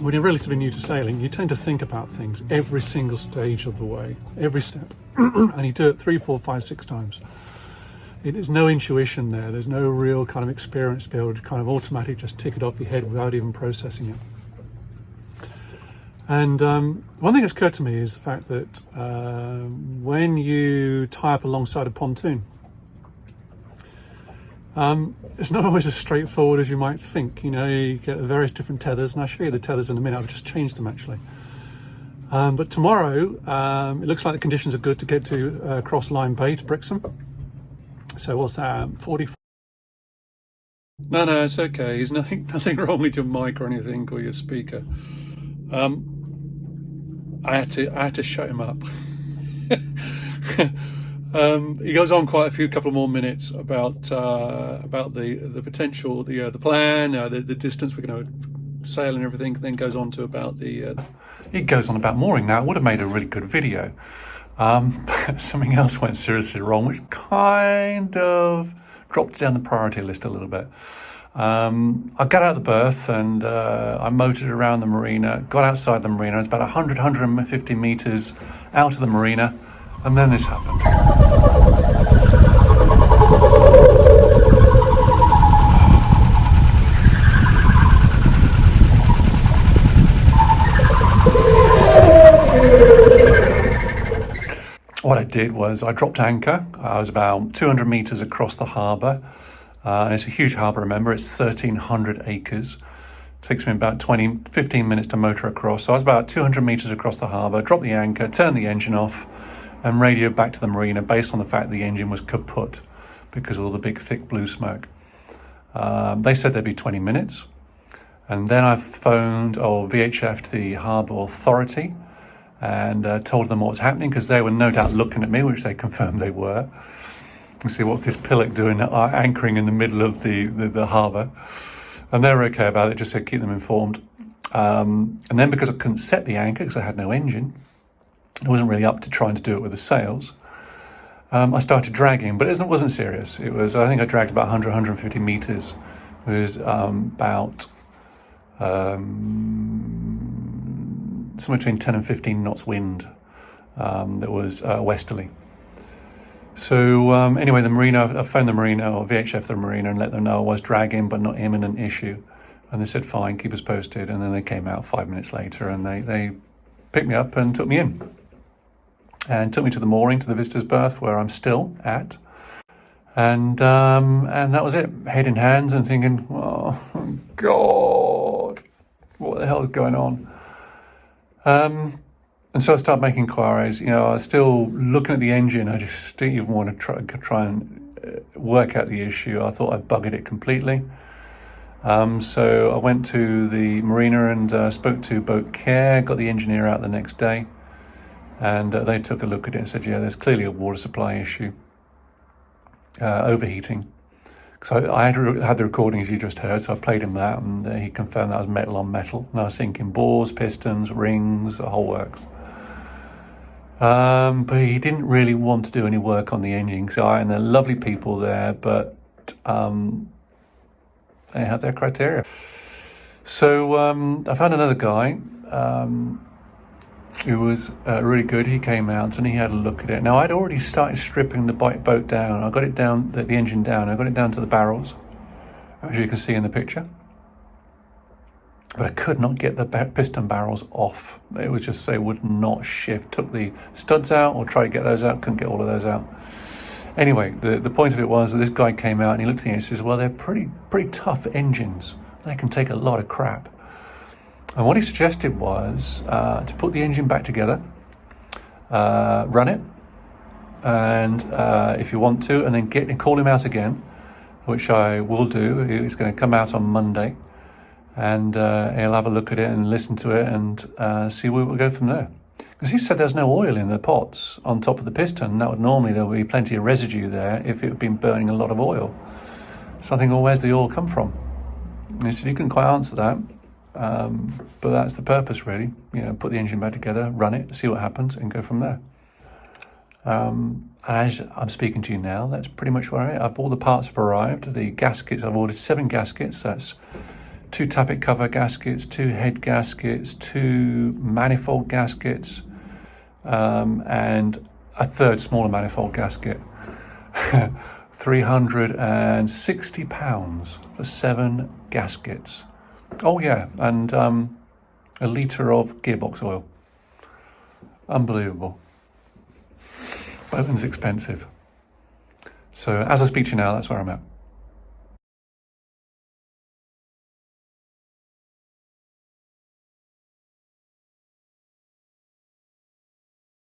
when you're relatively new to sailing, you tend to think about things every single stage of the way, every step, and you do it 3, 4, 5, 6 times. There's no intuition there. There's no real kind of experience to be able to kind of automatically just tick it off your head without even processing it. And one thing that's occurred to me is the fact that when you tie up alongside a pontoon, it's not always as straightforward as you might think. You know, you get various different tethers, and I'll show you the tethers in a minute. I've just changed them actually. But tomorrow, it looks like the conditions are good to get to Cross Line Bay to Brixham. So what's that? 44. No, it's okay. There's nothing wrong with your mic or anything, or your speaker. I had to shut him up. He goes on quite a couple more minutes about the potential, the plan, the distance we're going to sail and everything. Then goes on to about he goes on about mooring. Now, it would have made a really good video. But something else went seriously wrong, which kind of dropped down the priority list a little bit. I got out of the berth and I motored around the marina, got outside the marina. It was about 100, 150 meters out of the marina, and then this happened. What I did was I dropped anchor. I was about 200 meters across the harbour. And it's a huge harbour, remember, it's 1,300 acres. It takes me about 15 minutes to motor across. So I was about 200 meters across the harbour, dropped the anchor, turned the engine off, and radioed back to the marina based on the fact the engine was kaput because of all the big, thick blue smoke. They said there'd be 20 minutes. And then I phoned or VHF'd the harbour authority and told them what was happening, because they were no doubt looking at me, which they confirmed they were. And see, what's this pillock doing anchoring in the middle of the harbour? And they were okay about it, just said keep them informed. And then because I couldn't set the anchor because I had no engine, I wasn't really up to trying to do it with the sails, I started dragging, but it wasn't serious. It was, I think I dragged about 100, 150 metres. It was about somewhere between 10 and 15 knots wind that was westerly. So anyway, the marina, I phoned the marina or VHF the marina and let them know I was dragging but not imminent issue. And they said, fine, keep us posted. And then they came out 5 minutes later and they picked me up and took me in. And took me to the mooring, to the visitor's berth, where I'm still at. And that was it, head in hands and thinking, oh, God, what the hell is going on? And so I started making inquiries. You know, I was still looking at the engine. I just didn't even want to try and work out the issue. I thought I'd buggered it completely. So I went to the marina and spoke to Boat Care, got the engineer out the next day. And they took a look at it and said, yeah, there's clearly a water supply issue, overheating. So I had the recordings you just heard, so I played him that, and he confirmed that was metal on metal. And I was thinking bores, pistons, rings, the whole works. But he didn't really want to do any work on the engine, and they're lovely people there, but they had their criteria. So I found another guy who was really good. He came out and he had a look at it. Now, I'd already started stripping the boat down. I got it down, the engine down. I got it down to the barrels, as you can see in the picture. But I could not get the piston barrels off. It was just, they would not shift. Took the studs out or tried to get those out, couldn't get all of those out. Anyway, the point of it was that this guy came out and he looked at me and he says, well, they're pretty tough engines. They can take a lot of crap. And what he suggested was to put the engine back together, run it, and if you want to, and then call him out again, which I will do. He's going to come out on Monday. And he'll have a look at it and listen to it and see where we'll go from there. Because he said there's no oil in the pots on top of the piston. That would normally, there would be plenty of residue there if it had been burning a lot of oil. So I think, well, where's the oil come from? And he said, you couldn't quite answer that. But that's the purpose, really. You know, put the engine back together, run it, see what happens, and go from there. And as I'm speaking to you now, that's pretty much where all the parts have arrived. The gaskets, I've ordered 7 gaskets. That's 2 tappet cover gaskets, 2 head gaskets, 2 manifold gaskets, and a third smaller manifold gasket. £360 for 7 gaskets. Oh yeah, and a litre of gearbox oil. Unbelievable. Boating's expensive. So as I speak to you now, that's where I'm at.